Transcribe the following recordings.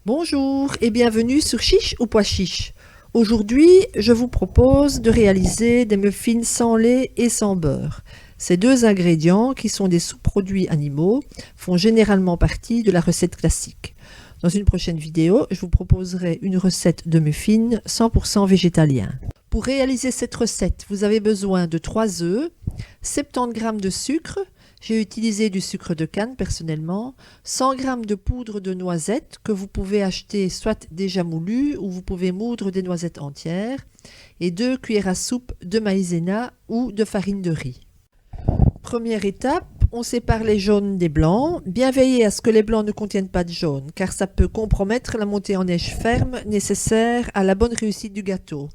Bonjour et bienvenue sur Chiche ou Pois Chiche. Aujourd'hui, je vous propose de réaliser des muffins sans lait et sans beurre. Ces deux ingrédients, qui sont des sous-produits animaux, font généralement partie de la recette classique. Dans une prochaine vidéo, je vous proposerai une recette de muffins 100% végétalien. Pour réaliser cette recette, vous avez besoin de 3 œufs, 70 g de sucre, j'ai utilisé du sucre de canne personnellement, 100 g de poudre de noisettes que vous pouvez acheter soit déjà moulues ou vous pouvez moudre des noisettes entières, et 2 cuillères à soupe de maïzena ou de farine de riz. Première étape, on sépare les jaunes des blancs. Bien veiller à ce que les blancs ne contiennent pas de jaune, car ça peut compromettre la montée en neige ferme nécessaire à la bonne réussite du gâteau.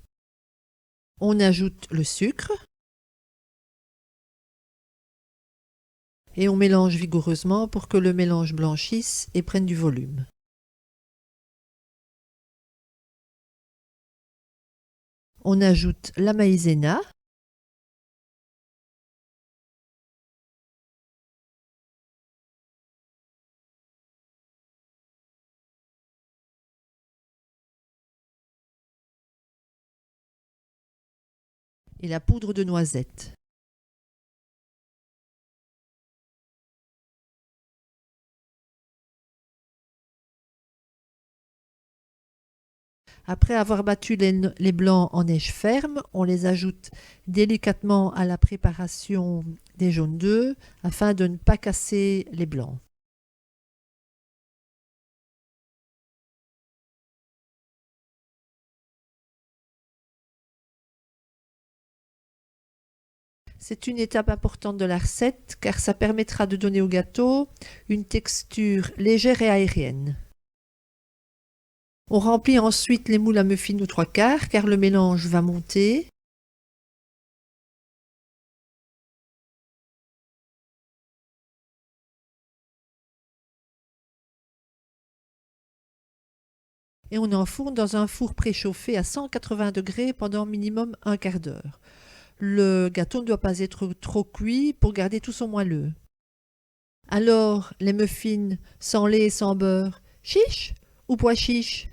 On ajoute le sucre et on mélange vigoureusement pour que le mélange blanchisse et prenne du volume. On ajoute la maïzena. Et la poudre de noisette. Après avoir battu les blancs en neige ferme, on les ajoute délicatement à la préparation des jaunes d'œufs afin de ne pas casser les blancs. C'est une étape importante de la recette car ça permettra de donner au gâteau une texture légère et aérienne. On remplit ensuite les moules à muffins aux 3/4 car le mélange va monter. Et on enfourne dans un four préchauffé à 180 degrés pendant minimum un quart d'heure. Le gâteau ne doit pas être trop cuit pour garder tout son moelleux. Alors, les muffins sans lait et sans beurre, chiche ou pois chiche?